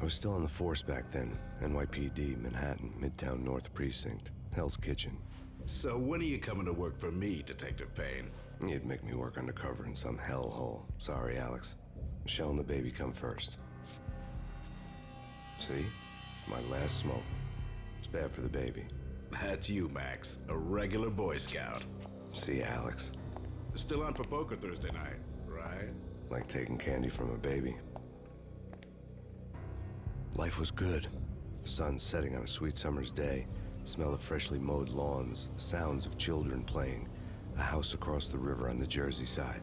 I was still on the force back then. NYPD, Manhattan, Midtown North Precinct, Hell's Kitchen. So when are you coming to work for me, Detective Payne? You'd make me work undercover in some hellhole. Sorry, Alex. Michelle and the baby come first. See? My last smoke. It's bad for the baby. That's you, Max. A regular Boy Scout. See, Alex. Still on for poker Thursday night, right? Like taking candy from a baby. Life was good. The sun setting on a sweet summer's day. The smell of freshly mowed lawns. The sounds of children playing. A house across the river on the Jersey side.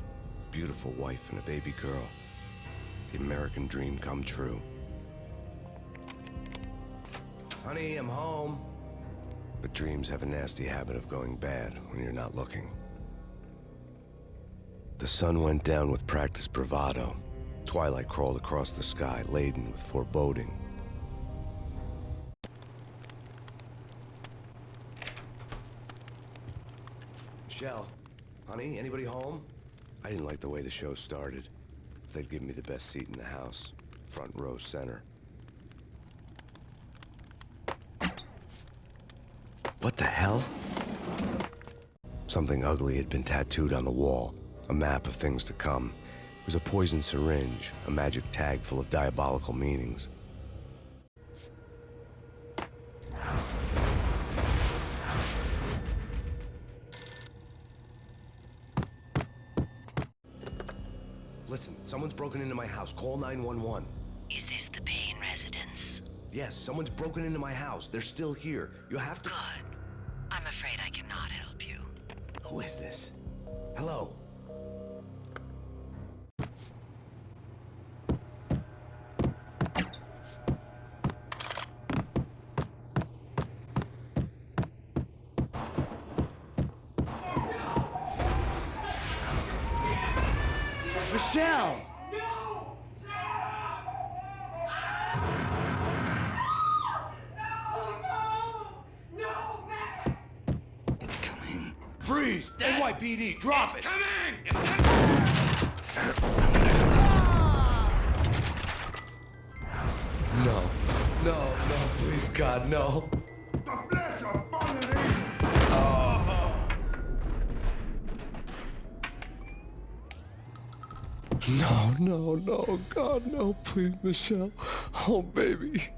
Beautiful wife and a baby girl. The American dream come true. Honey, I'm home. But dreams have a nasty habit of going bad when you're not looking. The sun went down with practiced bravado. Twilight crawled across the sky, laden with foreboding. Michelle, honey, anybody home? I didn't like the way the show started. They'd give me the best seat in the house, front row center. What the hell? Something ugly had been tattooed on the wall, a map of things to come. It was a poison syringe, a magic tag full of diabolical meanings. Listen, someone's broken into my house. Call 911. Is this the Payne residence? Yes, someone's broken into my house. They're still here. You have to... Good. I'm afraid I cannot help you. Who is this? Hello? Michelle! It's coming. Freeze! NYPD, drop it! No, please, God, no. No, God, no, please, Michelle. Oh, baby.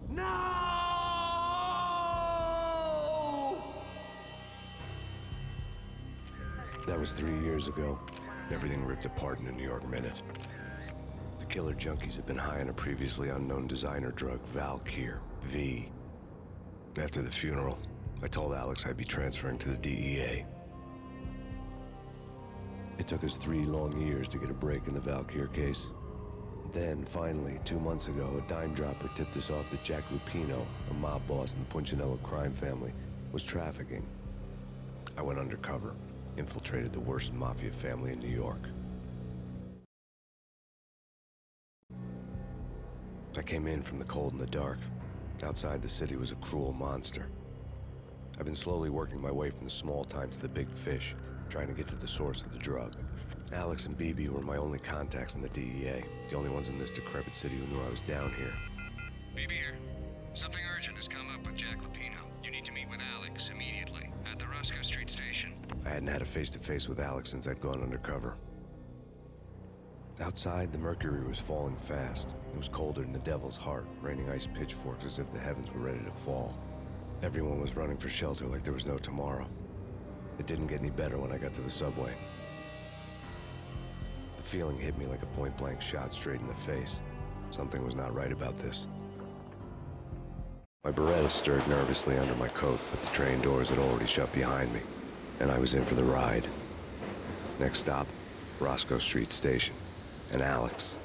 No! That was 3 years ago. Everything ripped apart in a New York minute. The killer junkies had been high on a previously unknown designer drug, Valkyr, V. After the funeral, I told Alex I'd be transferring to the DEA. It took us 3 long years to get a break in the Valkyr case. Then, finally, 2 months ago, a dime dropper tipped us off that Jack Lupino, a mob boss in the Punchinello crime family, was trafficking. I went undercover, infiltrated the worst mafia family in New York. I came in from the cold and the dark. Outside the city was a cruel monster. I've been slowly working my way from the small time to the big fish, trying to get to the source of the drug. Alex and BB were my only contacts in the DEA, the only ones in this decrepit city who knew I was down here. BB here. Something urgent has come up with Jack Lupino. You need to meet with Alex immediately at the Roscoe Street station. I hadn't had a face-to-face with Alex since I'd gone undercover. Outside, the mercury was falling fast. It was colder than the devil's heart, raining ice pitchforks as if the heavens were ready to fall. Everyone was running for shelter like there was no tomorrow. It didn't get any better when I got to the subway. The feeling hit me like a point-blank shot straight in the face. Something was not right about this. My Beretta stirred nervously under my coat, but the train doors had already shut behind me, and I was in for the ride. Next stop, Roscoe Street Station, and Alex.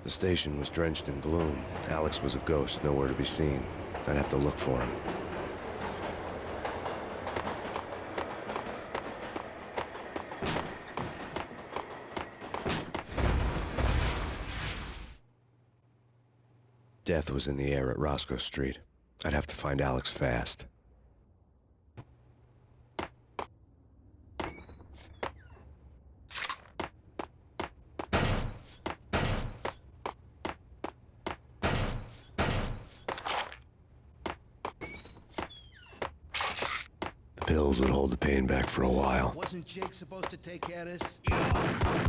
The station was drenched in gloom. Alex was a ghost, nowhere to be seen. I'd have to look for him. death was in the air at Roscoe Street. I'd have to find Alex fast. The pills would hold the pain back for a while. Wasn't Jake supposed to take care of this? Yeah.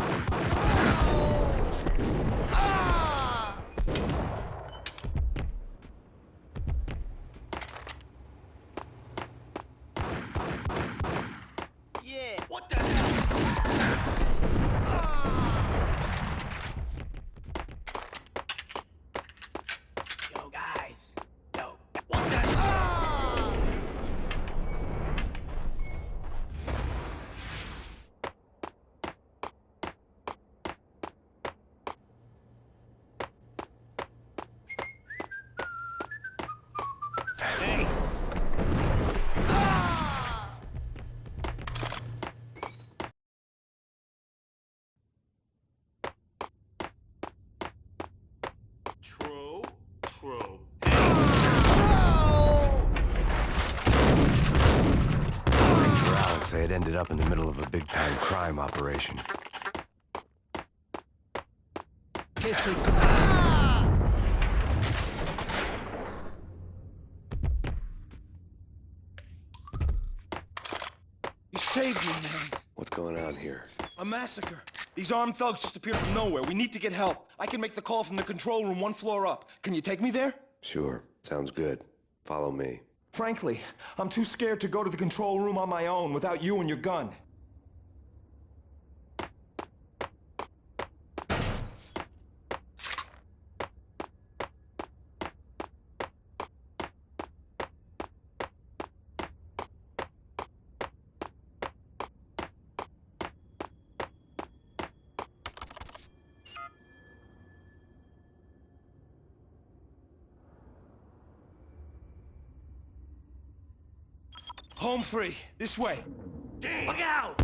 What the hell? Yo, guys. Yo. What the hell? True. True. For Alex, they had ended up in the middle of a big-time crime operation. Kiss it. You saved me, man. What's going on here? A massacre. These armed thugs just appeared from nowhere. We need to get help. I can make the call from the control room 1 floor up. Can you take me there? Sure, sounds good. Follow me. Frankly, I'm too scared to go to the control room on my own without you and your gun. Home free. This way. Look out!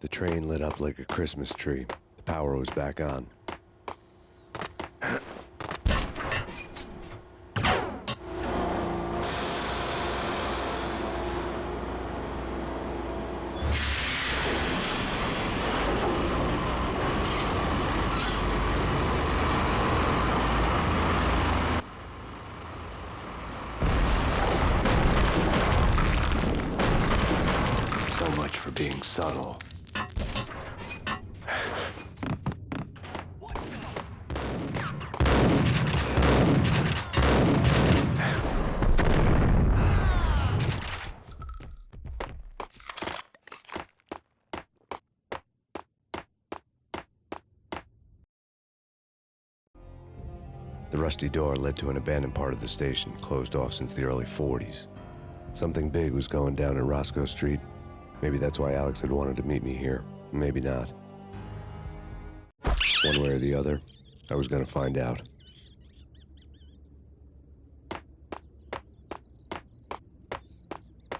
The train lit up like a Christmas tree. The power was back on. So much for being subtle. The rusty door led to an abandoned part of the station, closed off since the early 40s. Something big was going down at Roscoe Street. Maybe that's why Alex had wanted to meet me here. Maybe not. One way or the other, I was gonna find out.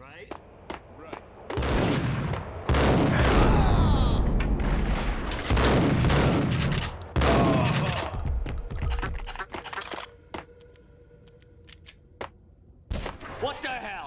Right? Right. What the hell?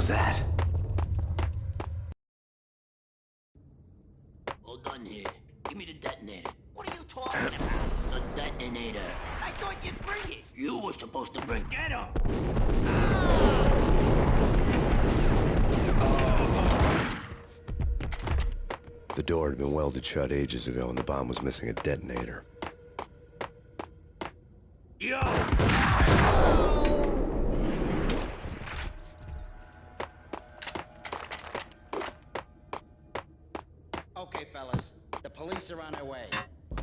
that? All done here. Give me the detonator. What are you talking about? The detonator. I thought you'd bring it. You were supposed to bring. Get him! The door had been welded shut ages ago, and the bomb was missing a detonator. Yo! Okay, fellas. The police are on their way.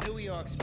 New York's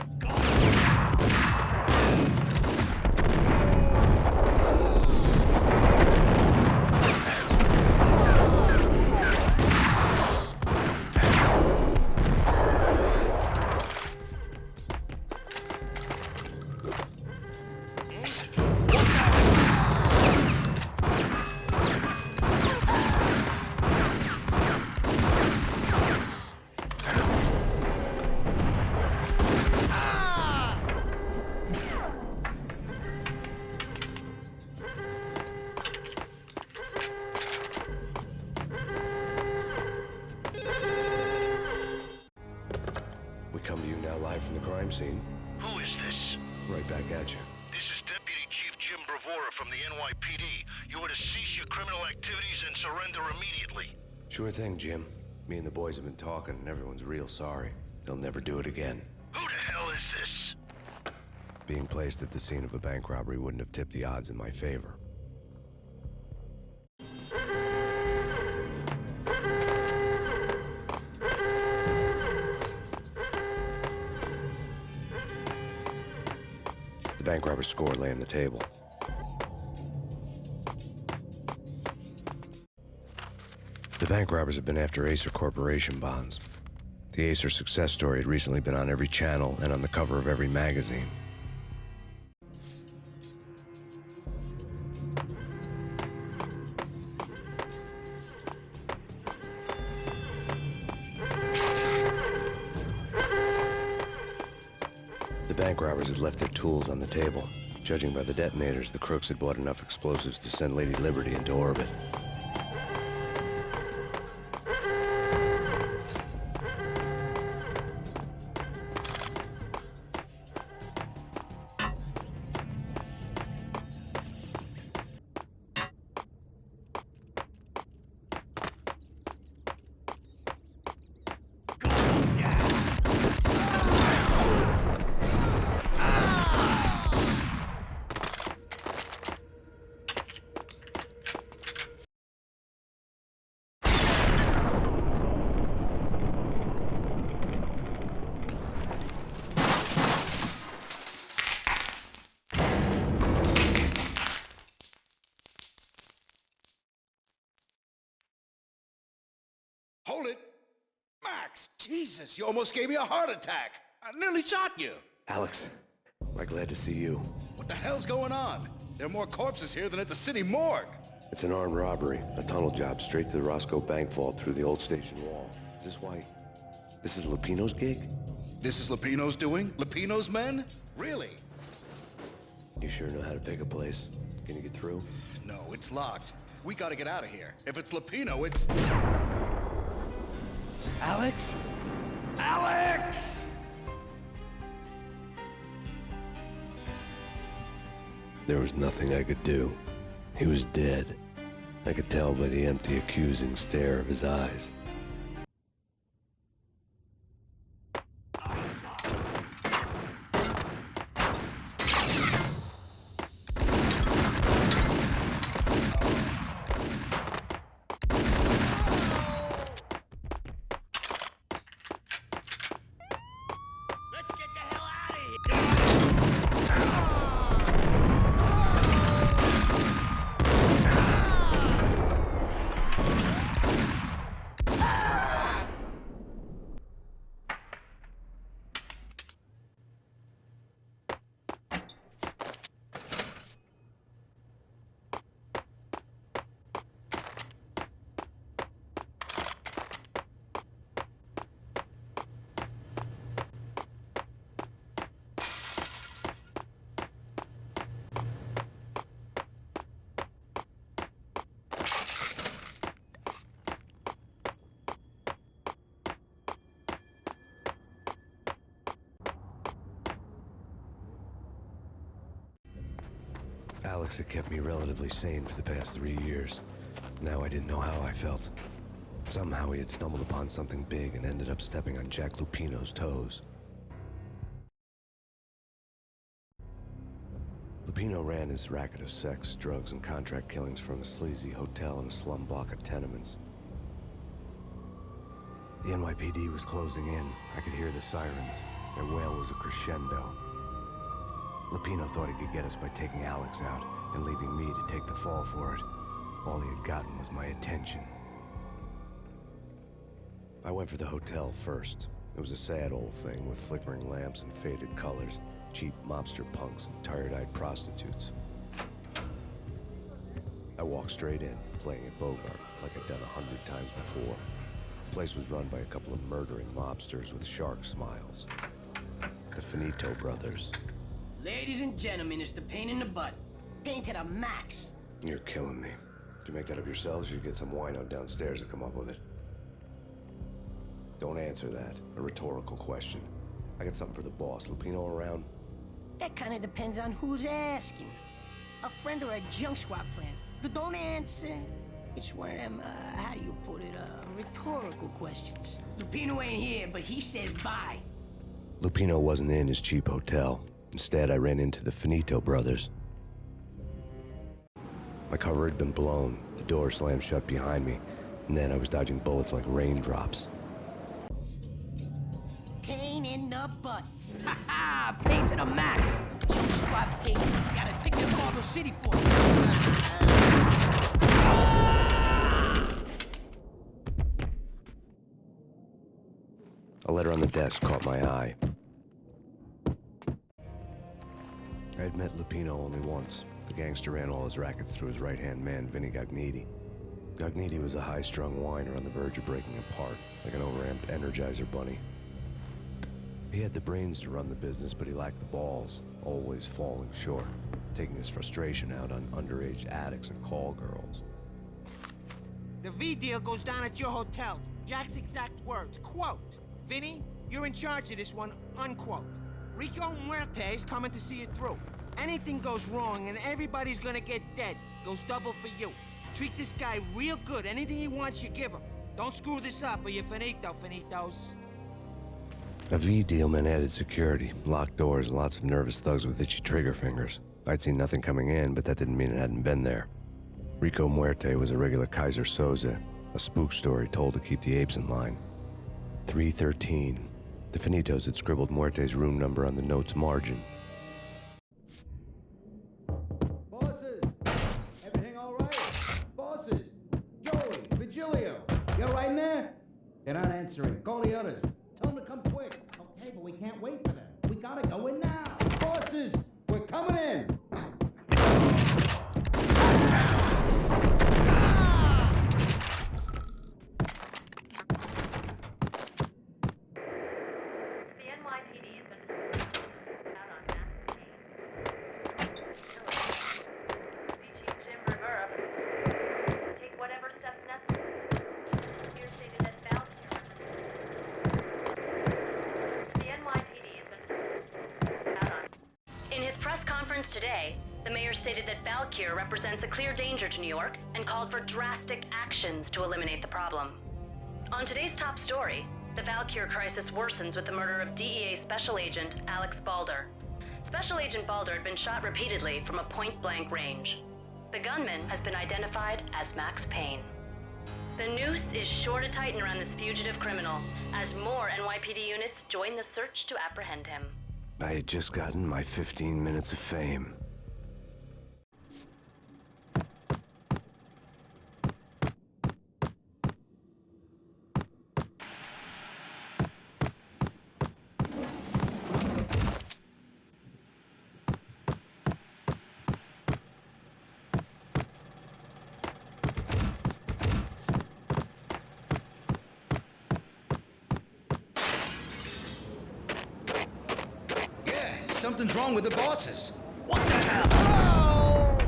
We come to you now live from the crime scene. Who is this? Right back at you. This is Deputy Chief Jim Bravura from the NYPD. You are to cease your criminal activities and surrender immediately. Sure thing, Jim. Me and the boys have been talking, and everyone's real sorry. They'll never do it again. Who the hell is this? Being placed at the scene of a bank robbery wouldn't have tipped the odds in my favor. The bank robber's score lay on the table. The bank robbers have been after Acer Corporation bonds. The Acer success story had recently been on every channel and on the cover of every magazine. The bank robbers had left their tools on the table. Judging by the detonators, the crooks had bought enough explosives to send Lady Liberty into orbit. Hold it! Max! Jesus, you almost gave me a heart attack! I nearly shot you! Alex, we're glad to see you. What the hell's going on? There are more corpses here than at the city morgue! It's an armed robbery, a tunnel job straight to the Roscoe Bank vault through the old station wall. Is this why? This is Lupino's gig? This is Lupino's doing? Lupino's men? Really? You sure know how to pick a place. Can you get through? No, it's locked. We gotta get out of here. If it's Lupino, it's... Alex? Alex! There was nothing I could do. He was dead. I could tell by the empty, accusing stare of his eyes. Let's get the hell out of here! Alex had kept me relatively sane for the past 3 years. Now I didn't know how I felt. Somehow he had stumbled upon something big and ended up stepping on Jack Lupino's toes. Lupino ran his racket of sex, drugs, and contract killings from a sleazy hotel in a slum block of tenements. The NYPD was closing in. I could hear the sirens. Their wail was a crescendo. Lupino thought he could get us by taking Alex out and leaving me to take the fall for it. All he had gotten was my attention. I went for the hotel first. It was a sad old thing with flickering lamps and faded colors, cheap mobster punks and tired-eyed prostitutes. I walked straight in, playing at Bogart like I'd done 100 times before. The place was run by a couple of murdering mobsters with shark smiles. The Finito brothers. Ladies and gentlemen, it's the pain in the butt. Pain to the max. You're killing me. Did you make that up yourselves, or you get some wino downstairs to come up with it? Don't answer that. A rhetorical question. I got something for the boss. Lupino around? That kind of depends on who's asking. A friend or a junk squad plan. Don't answer. It's one of them, how do you put it, rhetorical questions. Lupino ain't here, but he says bye. Lupino wasn't in his cheap hotel. Instead, I ran into the Finito brothers. My cover had been blown. The door slammed shut behind me, and then I was dodging bullets like raindrops. Pain in the butt. Ha ha! Pain to the max. Junk squad pain. Gotta take to Marble City for it. A letter on the desk caught my eye. I had met Lupino only once. The gangster ran all his rackets through his right-hand man, Vinny Gognitti. Gognitti was a high-strung whiner on the verge of breaking apart, like an overamped Energizer bunny. He had the brains to run the business, but he lacked the balls, always falling short, taking his frustration out on underage addicts and call girls. The V deal goes down at your hotel. Jack's exact words, quote, "Vinny, you're in charge of this one," unquote. Rico Muerte's coming to see it through. Anything goes wrong and everybody's gonna get dead. Goes double for you. Treat this guy real good. Anything he wants, you give him. Don't screw this up or you're finito, finitos. A V deal meant added security, locked doors, and lots of nervous thugs with itchy trigger fingers. I'd seen nothing coming in, but that didn't mean it hadn't been there. Rico Muerte was a regular Kaiser Soze, a spook story told to keep the apes in line. 313. The Finitos had scribbled Muerte's room number on the note's margin. Bosses! Everything all right? Bosses! Joey, Vigilio, you're right in there? They're not answering. Call the others. Tell them to come quick. Okay, but we can't wait for them. We gotta go in now. Bosses! We're coming in! The NYPD has been out on mass Chief Jim Rivera take whatever steps necessary. Here stated that Valkyrie the NYPD has been out on. In his press conference today, the mayor stated that Valkyr represents a clear danger to New York and called for drastic actions to eliminate the problem. On today's top story, the Valkyr crisis worsens with the murder of DEA Special Agent Alex Balder. Special Agent Balder had been shot repeatedly from a point-blank range. The gunman has been identified as Max Payne. The noose is sure to tighten around this fugitive criminal as more NYPD units join the search to apprehend him. I had just gotten my 15 minutes of fame. Something's wrong with the bosses. What the hell?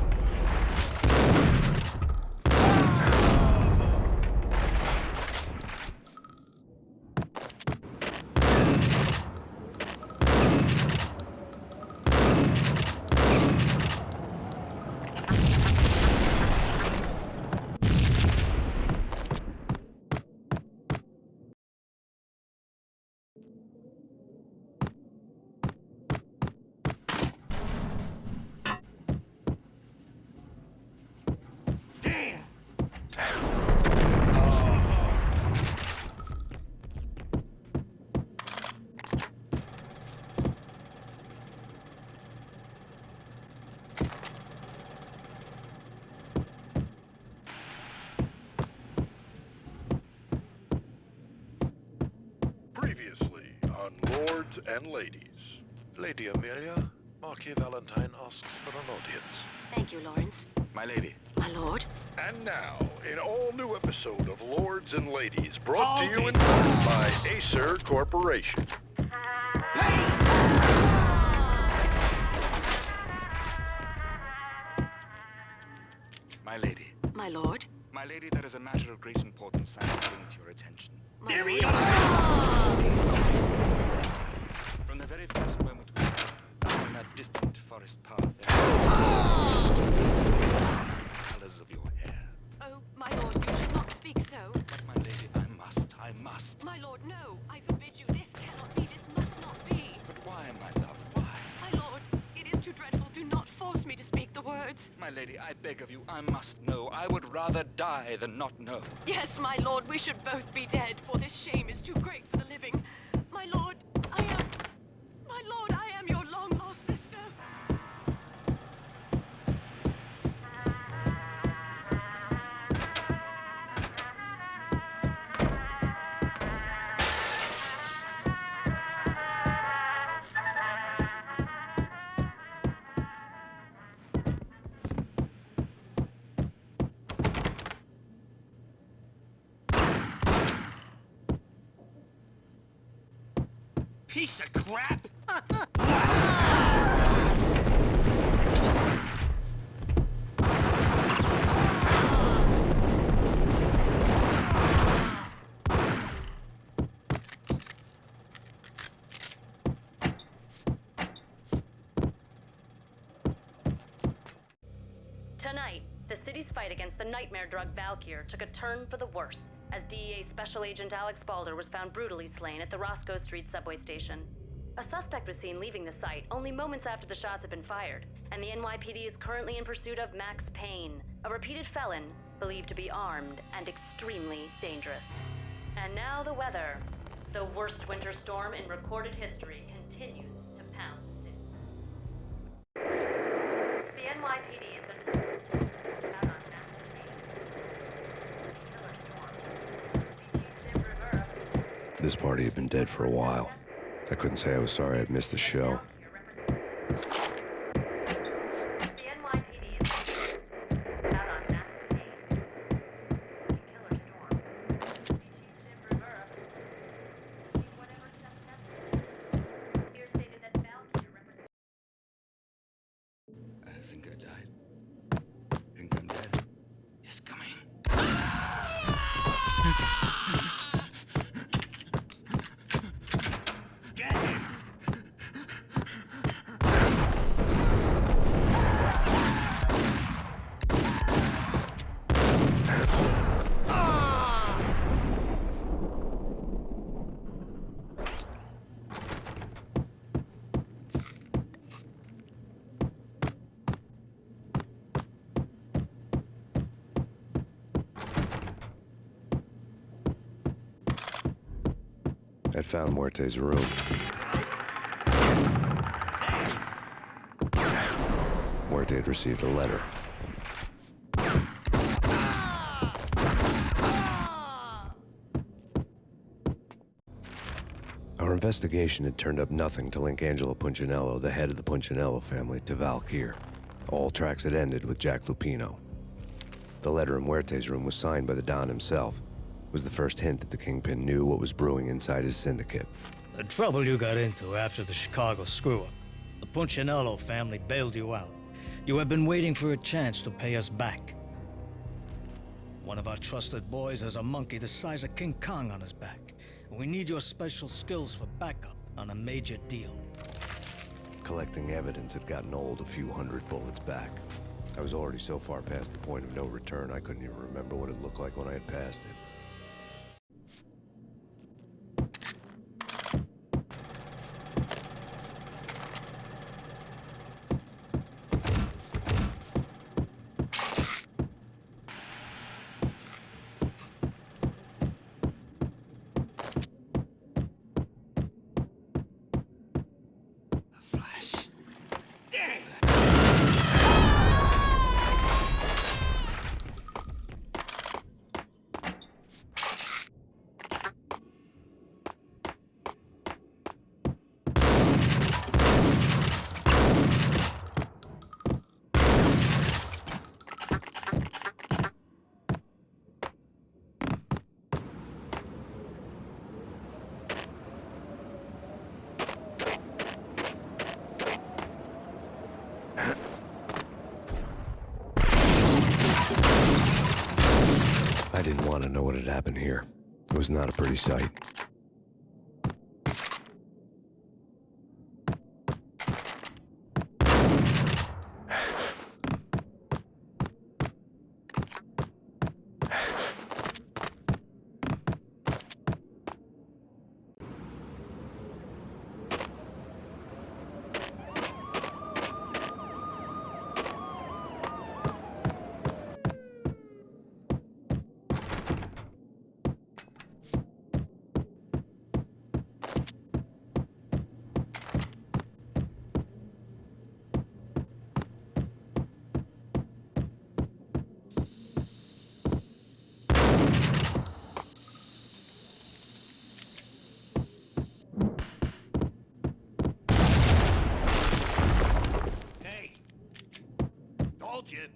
on lords and ladies. Lady Amelia, Marquis Valentine asks for an audience. Thank you, Lawrence. My lady. My lord. And now, an all-new episode of Lords and Ladies, brought to you in part by Acer Corporation. My lady. My lord. My lady, there is a matter of great importance I must bring to your attention. There he From the very first moment we met on that distant forest path, the colors of your hair. Oh, my lord, you should not speak so. But my lady, I must. My lord, no. I forbid you. This cannot be. This must not be. But why, my love, why? My lord, it is too dreadful. Do not force me to speak the words. My lady, I beg of you, I must know. I would rather die than not know. Yes, my lord, we should both be dead, for this shame is too great for the living. My lord, I am your long-lost sister. Piece of crap! Tonight, the city's fight against the nightmare drug Valkyr took a turn for the worse, as DEA Special Agent Alex Balder was found brutally slain at the Roscoe Street subway station. A suspect was seen leaving the site only moments after the shots had been fired, and the NYPD is currently in pursuit of Max Payne, a repeated felon believed to be armed and extremely dangerous. And now the weather. The worst winter storm in recorded history continues to pound the city. The NYPD has been out on Max Payne. Killer storm. Jim Rivera. This party had been dead for a while. I couldn't say I was sorry I'd missed the show. The NYPD is out on Max Payne. Killer storm. Jim Rivera. Whatever steps necessary. Here stated that Valkyr represents. I think I died. Think I'm dead. It's coming. I'd found Muerte's room. Muerte had received a letter. Our investigation had turned up nothing to link Angelo Punchinello, the head of the Punchinello family, to Valkyr. All tracks had ended with Jack Lupino. The letter in Muerte's room was signed by the Don himself. It was the first hint that the Kingpin knew what was brewing inside his syndicate. The trouble you got into after the Chicago screw-up. The Punchinello family bailed you out. You have been waiting for a chance to pay us back. One of our trusted boys has a monkey the size of King Kong on his back. We need your special skills for backup on a major deal. Collecting evidence had gotten old a few hundred bullets back. I was already so far past the point of no return, I couldn't even remember what it looked like when I had passed it. know what had happened here. It was not a pretty sight.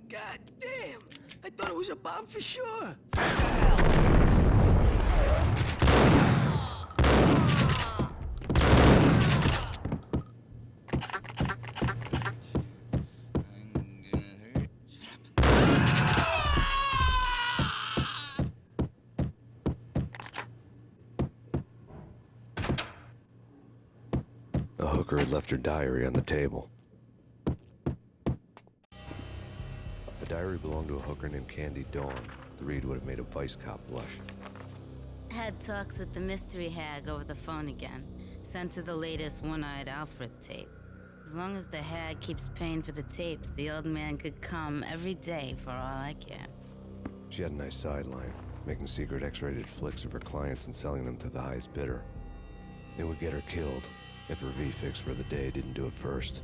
God damn! I thought it was a bomb for sure. The hooker had left her diary on the table. The diary belonged to a hooker named Candy Dawn. The read would have made a vice cop blush. Had talks with the mystery hag over the phone again. Sent to the latest One-Eyed Alfred tape. As long as the hag keeps paying for the tapes, the old man could come every day for all I care. She had a nice sideline, making secret X-rated flicks of her clients and selling them to the highest bidder. It would get her killed if her V-fix for the day didn't do it first.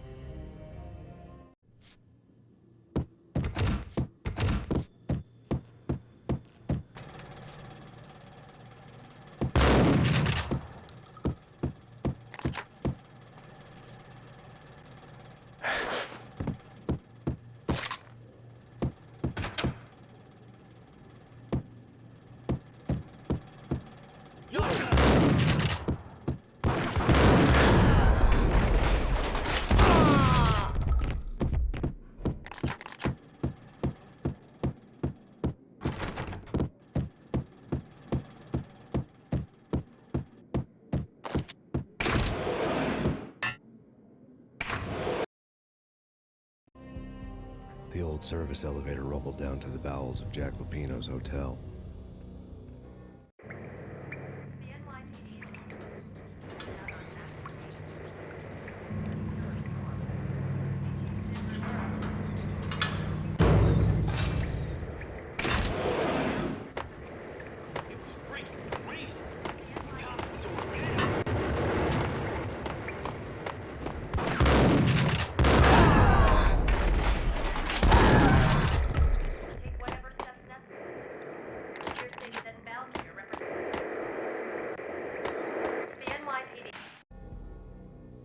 The old service elevator rumbled down to the bowels of Jack Lupino's hotel.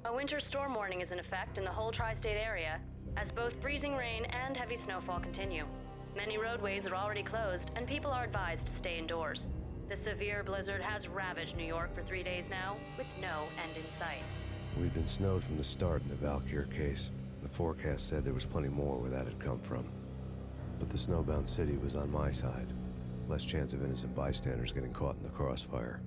A winter storm warning is in effect in the whole tri-state area, as both freezing rain and heavy snowfall continue. Many roadways are already closed, and people are advised to stay indoors. The severe blizzard has ravaged New York for 3 days now, with no end in sight. We'd been snowed from the start in the Valkyr case. The forecast said there was plenty more where that had come from. But the snowbound city was on my side. Less chance of innocent bystanders getting caught in the crossfire.